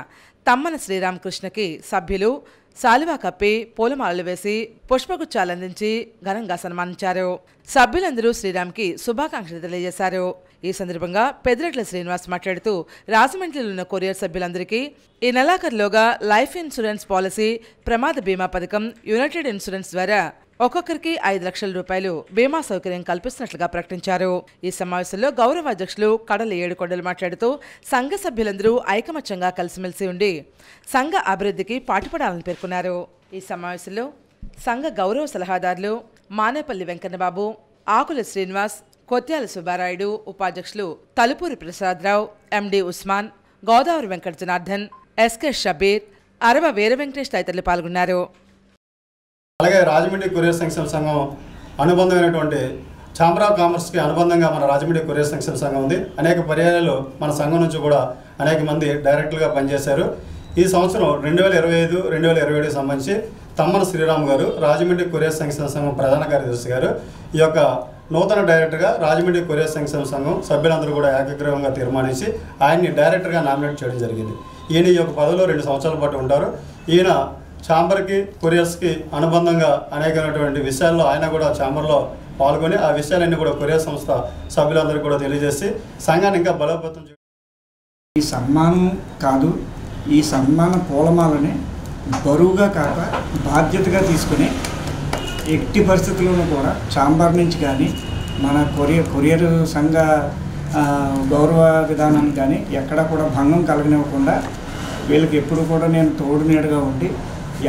తమ్మన శ్రీరామకృష్ణకి సభ్యులు శాలువా కప్పి పూలమాలలు వేసి పుష్పగుచ్చాలు అందించి ఘనంగా సన్మానించారు. సభ్యులందరూ శ్రీరామ్కి శుభాకాంక్షలు తెలియజేశారు. ఈ సందర్భంగా పెద్దిరెట్ల శ్రీనివాస్ మాట్లాడుతూ రాజమండ్రిలో ఉన్న కొరియర్ సభ్యులందరికీ ఈ నెలాఖరులోగా లైఫ్ ఇన్సూరెన్స్ పాలసీ, ప్రమాద బీమా పథకం, యునైటెడ్ ఇన్సూరెన్స్ ద్వారా ఒక్కొక్కరికి 5 లక్షల రూపాయలు బీమా సౌకర్యం కల్పిస్తున్నట్లుగా ప్రకటించారు. ఈ సమావేశంలో గౌరవ అధ్యక్షులు కడలి ఏడుకొండలు మాట్లాడుతూ సంఘ సభ్యులందరూ ఐకమత్యంగా కలిసిమెలిసి ఉండి సంఘ అభివృద్ధికి పాటుపడాలని పేర్కొన్నారు. ఈ సమావేశంలో సంఘ గౌరవ సలహాదారులు మానేపల్లి వెంకన్నబాబు, ఆకుల శ్రీనివాస్, కొత్యాల సుబ్బారాయుడు, ఉపాధ్యక్షులు తలుపూరి ప్రసాదరావు, ఎండి ఉస్మాన్, గోదావరి వెంకట జనార్దన్, ఎస్కే షబీర్, అరవ వీర వెంకటేష్ తదితరులు పాల్గొన్నారు. అలాగే రాజమండ్రి కొరియర్ సంక్షేమ సంఘం అనుబంధమైనటువంటి ఛాంబర్ ఆఫ్ కామర్స్కి అనుబంధంగా మన రాజమండ్రి కొరియర్ సంక్షేమ సంఘం ఉంది. అనేక పర్యాయాలు మన సంఘం నుంచి కూడా అనేక మంది డైరెక్టర్లుగా పనిచేశారు. ఈ సంవత్సరం 2025, 2027కి సంబంధించి తమ్మన శ్రీరామ్ గారు రాజమండ్రి కొరియర్ సంక్షేమ సంఘం ప్రధాన కార్యదర్శి గారు ఈ యొక్క నూతన డైరెక్టర్గా రాజమండ్రి కొరియర్ సంక్షేమ సంఘం సభ్యులందరూ కూడా ఏకగ్రీవంగా తీర్మానించి ఆయన్ని డైరెక్టర్గా నామినేట్ చేయడం జరిగింది. ఈయన ఈ యొక్క పదవిలో 2 సంవత్సరాల పాటు ఉంటారు. ఈయన ఛాంబర్కి కొరియర్స్కి అనుబంధంగా అనేకమైనటువంటి విషయాల్లో ఆయన కూడా ఛాంబర్లో పాల్గొని ఆ విషయాలన్నీ కూడా కొరియర్ సంస్థ సభ్యులందరూ కూడా తెలియజేసి సంఘాన్ని ఇంకా బలోపేతం చేయడం. ఈ సన్మానం కాదు, ఈ సన్మాన పూలమాలని బరువుగా కాక బాధ్యతగా తీసుకుని ఎట్టి పరిస్థితుల్లోనూ కూడా ఛాంబర్ నుంచి కానీ మన కొరియర్ సంఘ గౌరవ విధానాన్ని కానీ ఎక్కడా కూడా భంగం కలగనివ్వకుండా వీళ్ళకి ఎప్పుడు కూడా నేను తోడు నీడగా ఉండి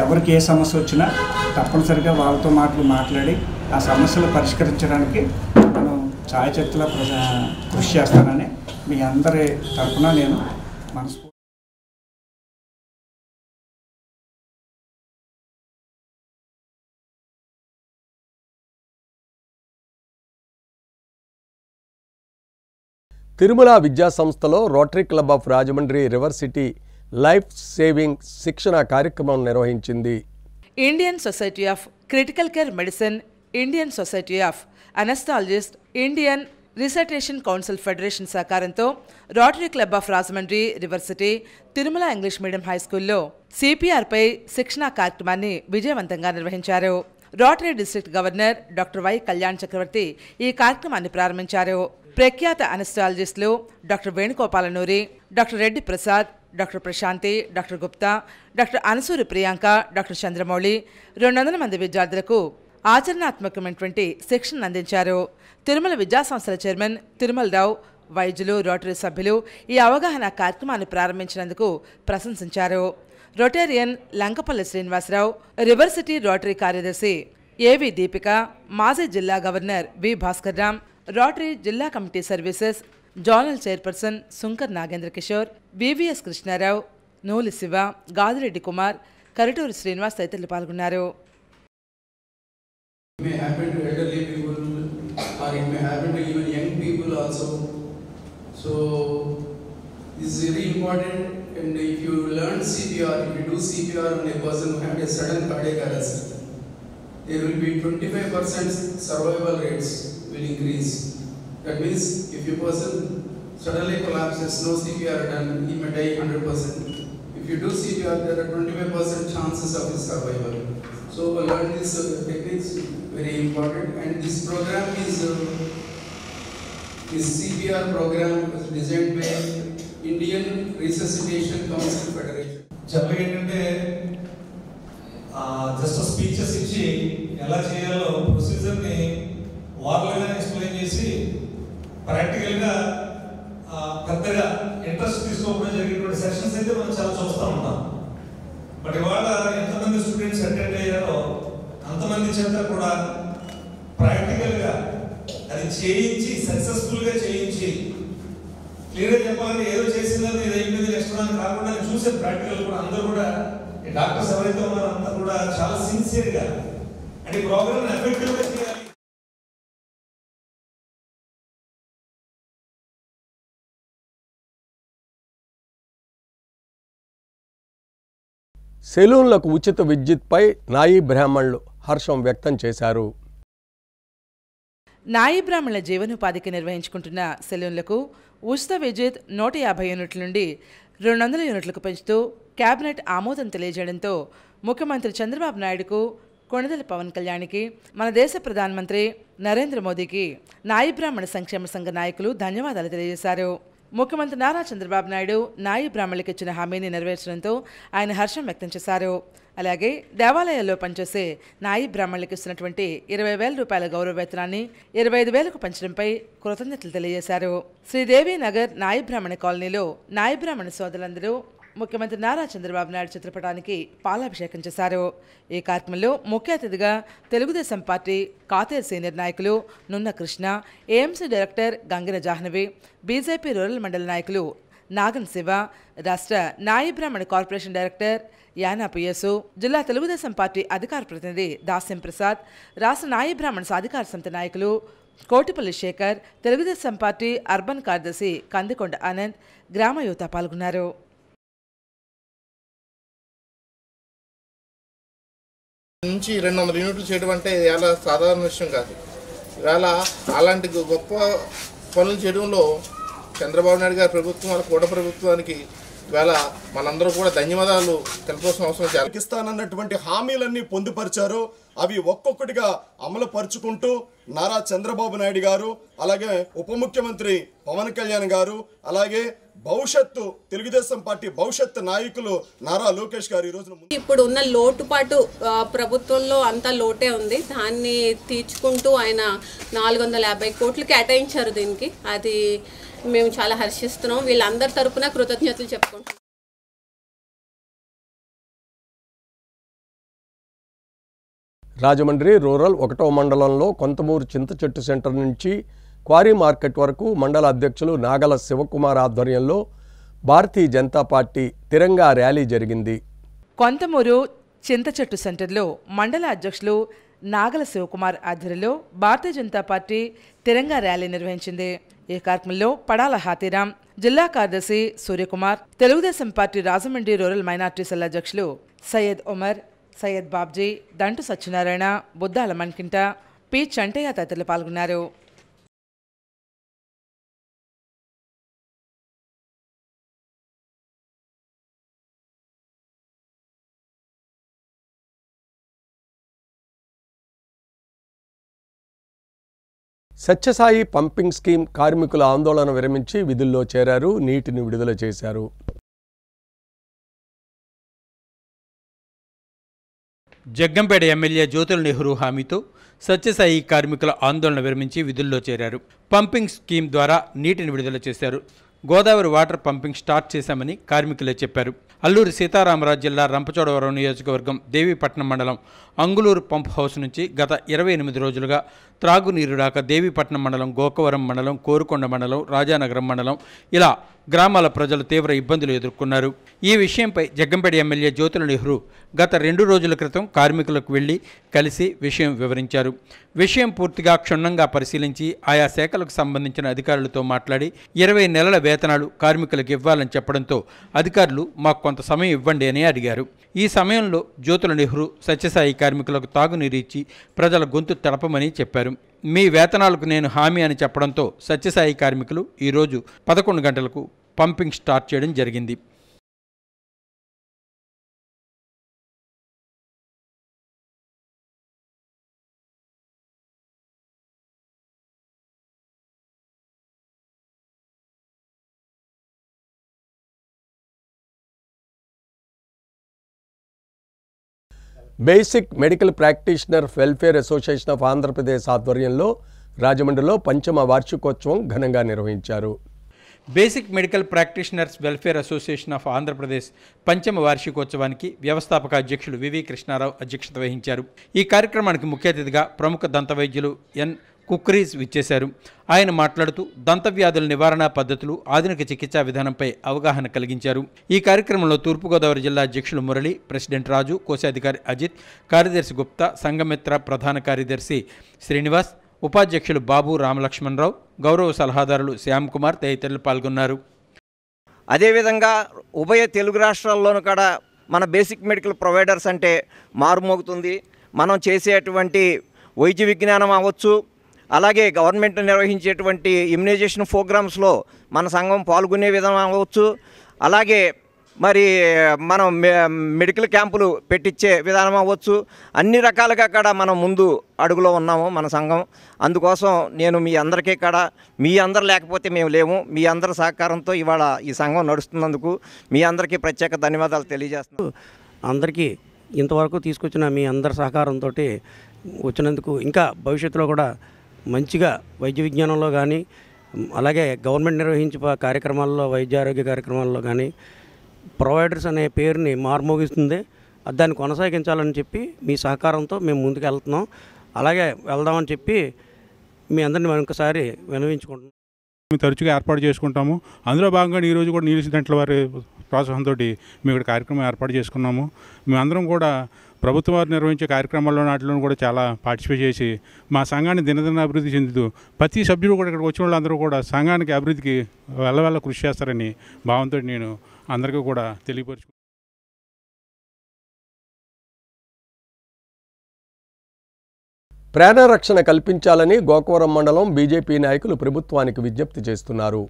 ఎవరికి ఏ సమస్య వచ్చినా తప్పనిసరిగా వాళ్ళతో మాట్లాడి ఆ సమస్యలు పరిష్కరించడానికి మనం ఛాయశక్తిలో కృషి చేస్తానని మీ అందరి తరఫున నేను మనస్ఫూర్తిగా తిరుమల విద్యా సంస్థలో rotary club of Rajahmundry river city life saving శిక్షణ కార్యక్రమం నిర్వహించింది. Indian society of critical care medicine, Indian society of anaesthesiologist, Indian resuscitation council federation సహకారంతో rotary club of Rajahmundry river city Tirumala English medium high స్కూల్లో సిపిఆర్పై శిక్షణా కార్యక్రమాన్ని విజయవంతంగా నిర్వహించారు. Rotary district governor doctor Y Kalyan Chakravarthy ఈ కార్యక్రమాన్ని ప్రారంభించారు. ప్రఖ్యాత అనస్థాలజిస్టులు doctor Venugopalanuri, doctor Reddy Prasad, doctor Prashanti, doctor Gupta, doctor Anasuri Priyanka, doctor Chandramouli 200 మంది విద్యార్థులకు ఆచరణాత్మకమైనటువంటి శిక్షణ అందించారు. తిరుమల విద్యాసంస్థల చైర్మన్ తిరుమల రావు, వైద్యులు, రోటరీ సభ్యులు ఈ అవగాహన కార్యక్రమాన్ని ప్రారంభించినందుకు ప్రశంసించారు. Rotarian Lankapalli Srinivasarao, river city rotary కార్యదర్శి ఏవి దీపిక, మాజీ జిల్లా గవర్నర్ వి భాస్కర్ రామ్, రోటరీ జిల్లా committee services zonal chairperson Sunkar Nagendra Kishore, VVS Krishnarao, Nooli Shiva, Gadireddy Kumar, కరిటూరి Srinivas తదితరులు పాల్గొన్నారు. It may happen to elderly people or it may happen to even young people also. So this is very important, and if you learn CPR, if you do CPR on a person who had a sudden cardiac arrest, there will be 25% survival rates will increase. That means if a person suddenly collapses, no CPR done, he may die 100%. If you do CPR, there are 25% chances of his survival. So learn these techniques, very important, and this program is CPR program was designed by Indian Resuscitation Council Federation. జనరల్గా ఏంటంటే just speeches ఇచ్చి ఎలా చేయాలో ప్రొసీజర్ని వార్లుగా explain చేసి ప్రాక్టికల్గా పెద్దగా interest తీసుకోవడం జరిగినటువంటి సెషన్స్ అయితే మనం చాలా చూస్తూ ఉంటాం. బట్ ఇవాళ ఎంతమంది స్టూడెంట్స్ అటెండ్ అయ్యారో అంతమంది చేత కూడా ప్రాక్టికల్గా అది చేయించి సక్సెస్ఫుల్గా చేయించి క్లియర్గా చెప్పాలంటే ఏదో చేసిందని ఇది అయిపోయింది నెక్స్ట్ అని కాకుండా చూసే ప్రాక్టికల్ కూడా అందరూ కూడా డాక్టర్స్ ఎవరైతే ఉన్నారో అంతా కూడా చాలా సిన్సియర్గా అంటే ఈ ప్రోగ్రామ్ ఎఫెక్టివ్గా చేయాలి. సెలూన్లకు ఉచిత విద్యుత్పై నాయీ బ్రాహ్మణులు హర్షం వ్యక్తం చేశారు. నాయీ బ్రాహ్మణుల జీవనోపాధికి నిర్వహించుకుంటున్న సెలూన్లకు ఉచిత విద్యుత్ 150 యూనిట్ల నుండి 200 యూనిట్లకు పెంచుతూ కేబినెట్ ఆమోదం తెలియజేయడంతో ముఖ్యమంత్రి చంద్రబాబు నాయుడుకు, కొణిదెల పవన్ కళ్యాణ్కి, మన దేశ ప్రధానమంత్రి నరేంద్ర మోదీకి నాయీ బ్రాహ్మణ సంక్షేమ సంఘ నాయకులు ధన్యవాదాలు తెలియజేశారు. ముఖ్యమంత్రి నారా చంద్రబాబు నాయుడు నాయీ బ్రాహ్మణులకు ఇచ్చిన హామీని నెరవేర్చడంతో ఆయన హర్షం వ్యక్తం చేశారు. అలాగే దేవాలయాల్లో పనిచేసే నాయీ బ్రాహ్మణులకు ఇస్తున్నటువంటి 20,000 రూపాయల గౌరవ వేతనాన్ని 25,000కు పెంచడంపై కృతజ్ఞతలు తెలియజేశారు. శ్రీదేవి నగర్ నాయీ బ్రాహ్మణ కాలనీలో నాయీ బ్రాహ్మణ సోదరులందరూ ముఖ్యమంత్రి నారా చంద్రబాబు నాయుడు చిత్రపటానికి పాలాభిషేకం చేశారు. ఈ కార్యక్రమంలో ముఖ్య అతిథిగా తెలుగుదేశం పార్టీ కాతేరు సీనియర్ నాయకులు Nunna Krishna, AMC director Gangira Jahnavi, BJP rural మండల నాయకులు నాగన్ శివ, రాష్ట్ర నాయీ బ్రాహ్మణ కార్పొరేషన్ డైరెక్టర్ యానా పియసు, జిల్లా తెలుగుదేశం పార్టీ అధికార ప్రతినిధి దాస్యం ప్రసాద్, రాష్ట్ర నాయీ బ్రాహ్మణ సాధికార సమితి నాయకులు కోటిపల్లి శేఖర్, తెలుగుదేశం పార్టీ అర్బన్ కార్యదర్శి కందికొండ ఆనంద్, గ్రామ యువత పాల్గొన్నారు. నుంచి 200 యూనిట్లు చేయడం అంటే చాలా సాధారణ విషయం కాదు. ఇవాళ అలాంటి గొప్ప పనులు చేయడంలో చంద్రబాబు నాయుడు గారి ప్రభుత్వం, వాళ్ళ కూడ ప్రభుత్వానికి ఇవాళ మనందరూ కూడా ధన్యవాదాలు తెలపాల్సిన అవసరం చాలా. పాకిస్తానన్నటువంటి హామీలన్నీ పొందుపరిచారు. అవి ఒక్కొక్కటిగా అమలు పరుచుకుంటూ నారా చంద్రబాబు నాయుడు గారు, అలాగే ఉప ముఖ్యమంత్రి పవన్ కళ్యాణ్ గారు, అలాగే భవిష్యత్తు తెలుగుదేశం పార్టీ భవిష్యత్తు నాయకులు నారా లోకేష్ గారు ఈ రోజున ఇప్పుడు ఉన్న లోటుపాటు ప్రభుత్వంలో అంతా లోటే ఉంది. దాన్ని తీర్చుకుంటూ ఆయన 450 కోట్లు కేటాయించారు దీనికి. అది మేము చాలా హర్షిస్తున్నాం. వీళ్ళందరి తరపున కృతజ్ఞతలు చెప్పుకుంటున్నాం. రాజమండ్రి రూరల్ 1వ మండలంలో కొంతమూరు చింతచెట్టు సెంటర్ నుంచి క్వారీ మార్కెట్ వరకు మండల అధ్యక్షులు నాగల శివకుమార్ ఆధ్వర్యంలో భారతీయ జనతా పార్టీ తిరంగా ర్యాలీ జరిగింది. కొంతమూరు చింతచెట్టు సెంటర్లో మండల అధ్యక్షులు నాగల శివకుమార్ ఆధ్వర్యంలో భారతీయ జనతా పార్టీ తిరంగా ర్యాలీ నిర్వహించింది. ఈ కార్యక్రమంలో పడాల హాతీరాం, జిల్లా కార్యదర్శి Suryakumar, Telugu Desam party Rajahmundry rural minority cell అధ్యక్షులు సయ్యద్ ఉమర్, సయ్యద్ బాబ్జీ, దంటు సత్యనారాయణ, బుద్దాల మన్కింట, పి చంటయ్య తదితరులు పాల్గొన్నారు. సత్యసాయి పంపింగ్ స్కీమ్ కార్మికుల ఆందోళన విరమించి విధుల్లో చేరారు, నీటిని విడుదల చేశారు. జగ్గంపేట ఎమ్మెల్యే జ్యోతుల నెహ్రూ హామీతో సత్యసాయి కార్మికుల ఆందోళన విరమించి విధుల్లో చేరారు. పంపింగ్ స్కీమ్ ద్వారా నీటిని విడుదల చేశారు. గోదావరి వాటర్ పంపింగ్ స్టార్ట్ చేశామని కార్మికులే చెప్పారు. అల్లూరి సీతారామరాజు జిల్లా రంపచోడవరం నియోజకవర్గం దేవీపట్నం మండలం అంగులూరు పంప్ హౌస్ నుంచి గత 28 రోజులుగా త్రాగునీరు రాక దేవీపట్నం మండలం, గోకవరం మండలం, కోరుకొండ మండలం, రాజానగరం మండలం ఇలా గ్రామాల ప్రజలు తీవ్ర ఇబ్బందులు ఎదుర్కొన్నారు. ఈ విషయంపై జగ్గంపేట ఎమ్మెల్యే జ్యోతుల నెహ్రూ గత 2 రోజుల క్రితం కార్మికులకు వెళ్లి కలిసి విషయం వివరించారు. విషయం పూర్తిగా క్షుణ్ణంగా పరిశీలించి ఆయా శాఖలకు సంబంధించిన అధికారులతో మాట్లాడి 20 నెలల వేతనాలు కార్మికులకు ఇవ్వాలని చెప్పడంతో అధికారులు మాకు కొంత సమయం ఇవ్వండి అని అడిగారు. ఈ సమయంలో జ్యోతుల నెహ్రూ సత్యసాయి కార్మికులకు తాగునీరు ఇచ్చి ప్రజల గొంతు తడపమని చెప్పారు. మీ వేతనాలకు నేను హామీ అని చెప్పడంతో సత్యసాయి కార్మికులు ఈరోజు 11 గంటలకు పంపింగ్ స్టార్ట్ చేయడం జరిగింది. Basic medical practitioner welfare association of Andhra Pradesh ఆధ్వర్యంలో రాజమండ్రిలో పంచమ వార్షికోత్సవం ఘనంగా నిర్వహించారు. Basic medical practitioners welfare association of Andhra Pradesh పంచమ వార్షికోత్సవానికి వ్యవస్థాపక అధ్యక్షులు వివి కృష్ణారావు అధ్యక్షత వహించారు. ఈ కార్యక్రమానికి ముఖ్య అతిథిగా ప్రముఖ దంత వైద్యులు ఎన్ కుక్రీస్ విచ్చేశారు. ఆయన మాట్లాడుతూ దంతవ్యాధుల నివారణ పద్ధతులు, ఆధునిక చికిత్సా విధానంపై అవగాహన కలిగించారు. ఈ కార్యక్రమంలో తూర్పుగోదావరి జిల్లా అధ్యక్షులు మురళి, ప్రెసిడెంట్ రాజు, కోశాధికారి అజిత్, కార్యదర్శి గుప్తా, సంఘమిత్ర ప్రధాన కార్యదర్శి శ్రీనివాస్, ఉపాధ్యక్షులు బాబు రామలక్ష్మణరావు, గౌరవ సలహాదారులు శ్యామ్ కుమార్ తదితరులు పాల్గొన్నారు. అదేవిధంగా ఉభయ తెలుగు రాష్ట్రాల్లోనూ కూడా మన బేసిక్ మెడికల్ ప్రొవైడర్స్ అంటే మారుమోగుతుంది. మనం చేసేటువంటి వైద్య విజ్ఞానం అవ్వచ్చు, అలాగే గవర్నమెంట్ నిర్వహించేటువంటి ఇమ్యునైజేషన్ ప్రోగ్రామ్స్లో మన సంఘం పాల్గొనే విధానం అవ్వచ్చు, అలాగే మరి మనం మెడికల్ క్యాంపులు పెట్టించే విధానం అవ్వచ్చు, అన్ని రకాలుగా కూడా మనం ముందు అడుగులో ఉన్నాము మన సంఘం. అందుకోసం నేను మీ అందరికీ కూడా, మీ అందరు లేకపోతే మేము లేము, మీ అందరి సహకారంతో ఇవాళ ఈ సంఘం నడుస్తున్నందుకు మీ అందరికీ ప్రత్యేక ధన్యవాదాలు తెలియజేస్తున్నాను. అందరికీ ఇంతవరకు తీసుకొచ్చిన మీ అందరి సహకారంతో వచ్చినందుకు ఇంకా భవిష్యత్తులో కూడా మంచిగా వైద్య విజ్ఞానంలో కానీ, అలాగే గవర్నమెంట్ నిర్వహించే కార్యక్రమాల్లో, వైద్య ఆరోగ్య కార్యక్రమాల్లో కానీ ప్రొవైడర్స్ అనే పేరుని మార్మోగిస్తుంది. దాన్ని కొనసాగించాలని చెప్పి మీ సహకారంతో మేము ముందుకు వెళ్తున్నాం. అలాగే వెళ్దామని చెప్పి మీ అందరిని మరొకసారి విన్నవించుకుంటున్నాం. మేము తరచుగా ఏర్పాటు చేసుకుంటాము. అందులో భాగంగా ఈరోజు కూడా నీలి సిద్దంట్ల వారి ప్రోత్సాహంతో మేము ఇక్కడ కార్యక్రమం ఏర్పాటు చేసుకున్నాము. మేమందరం కూడా ప్రభుత్వం వారు నిర్వహించే కార్యక్రమాల్లో నాటిలో కూడా చాలా పార్టిసిపేట్ చేసి మా సంఘాన్ని దినదిన అభివృద్ధి చెందుతూ ప్రతి సభ్యుడు కూడా ఇక్కడికి వచ్చిన వాళ్ళందరూ కూడా సంఘానికి అభివృద్ధికి వెళ్ళ కృషి చేస్తారని భావంతో నేను అందరికీ కూడా తెలియపరుచుకుంటాను. ప్రాణరక్షణ కల్పించాలని గోకవరం మండలం బీజేపీ నాయకులు ప్రభుత్వానికి విజ్ఞప్తి చేస్తున్నారు.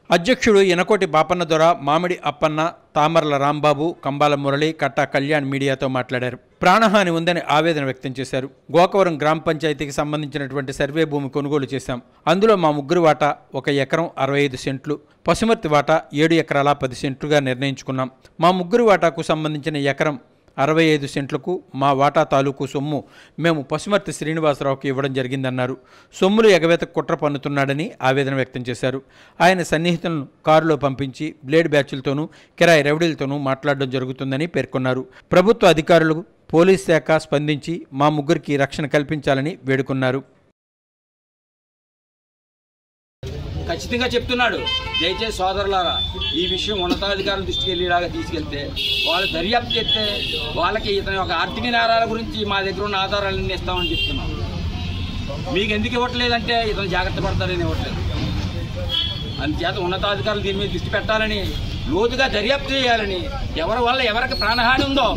అధ్యక్షుడు ఎనకోటి బాపన్న దొర, మామిడి అప్పన్న, తామర్ల రాంబాబు, కంబాల మురళి, కట్టా కళ్యాణ్ మీడియాతో మాట్లాడారు. ప్రాణహాని ఉందని ఆవేదన వ్యక్తం చేశారు. గోకవరం గ్రామ పంచాయతీకి సంబంధించినటువంటి సర్వే భూమి కొనుగోలు చేశాం. అందులో మా ముగ్గురు వాటా 1 ఎకరం 65 సెంట్లు, పశుమర్తి వాటా 7 ఎకరాల 10 సెంట్లుగా నిర్ణయించుకున్నాం. మా ముగ్గురు వాటాకు సంబంధించిన ఎకరం 65 సెంట్లకు మా వాటా తాలూకు సొమ్ము మేము పశుమర్తి శ్రీనివాసరావుకి ఇవ్వడం జరిగిందన్నారు. సొమ్ములు ఎగవేత కుట్ర పన్నుతున్నాడని ఆవేదన వ్యక్తం చేశారు. ఆయన సన్నిహితులను కారులో పంపించి బ్లేడ్ బ్యాచ్లతోనూ కిరాయి రౌడీలతోనూ మాట్లాడడం జరుగుతుందని పేర్కొన్నారు. ప్రభుత్వ అధికారులు, పోలీస్ శాఖ స్పందించి మా ముగ్గురికి రక్షణ కల్పించాలని వేడుకున్నారు. ఖచ్చితంగా చెప్తున్నాడు. దయచేసి సోదరులారా, ఈ విషయం ఉన్నతాధికారుల దృష్టికి వెళ్ళేలాగా తీసుకెళ్తే వాళ్ళు దర్యాప్తు చేస్తే వాళ్ళకి ఇతని యొక్క ఆర్థిక నేరాల గురించి మా దగ్గర ఉన్న ఆధారాలన్నీ ఇస్తామని చెప్తున్నాం. మీకు ఎందుకు ఇవ్వట్లేదంటే ఇతను జాగ్రత్త పడతారని ఇవ్వట్లేదు. అందుచేత ఉన్నతాధికారులు దీని మీద దృష్టి పెట్టాలని, లోతుగా దర్యాప్తు చేయాలని, ఎవరి వల్ల ఎవరికి ప్రాణహాని ఉందో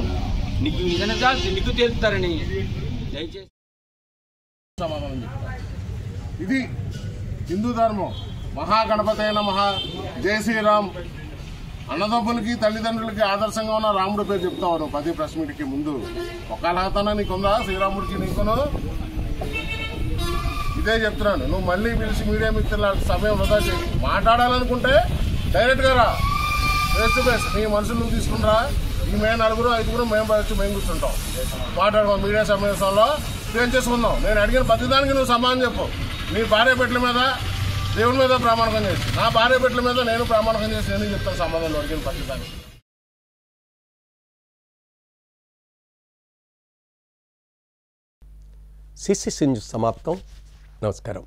నిజాలు తేలుతారని దయచేసి ఇది హిందూ ధర్మం. మహాగణపతి అయిన జై శ్రీరామ్. అన్నదమ్ములకి తల్లిదండ్రులకి ఆదర్శంగా ఉన్న రాముడి పేరు చెప్తావారు ప్రతి ప్రెస్ మీట్కి ముందు. ఒక అర్హతన నీకుందా శ్రీరాముడికి? నీకును ఇదే చెప్తున్నాను. నువ్వు మళ్ళీ పిలిచి మీడియా మిత్రుల సమయం వృధా చేయి. మాట్లాడాలనుకుంటే డైరెక్ట్గా రా, ఫేస్ టు ఫేస్. నీ మనుషులు నువ్వు తీసుకునిరా. ఈ మేము 4-5 మేము వచ్చి మేము కూర్చుంటాం, మాట్లాడుకోం. మీడియా సమావేశంలో క్లియర్ చేసుకుందాం. నేను అడిగిన ప్రతిదానికి నువ్వు సమాధానం చెప్పు. నీ భార్య బిడ్డల మీద దేవుని మీద ప్రామాణికం చేసి, నా భార్య బిడ్డల మీద నేను ప్రామాణికం చేసి నేను చెప్తాను సమాధానం అడిగిన ప్రతిదానికి. సిసిసి న్యూస్ సమాప్తం. నమస్కారం.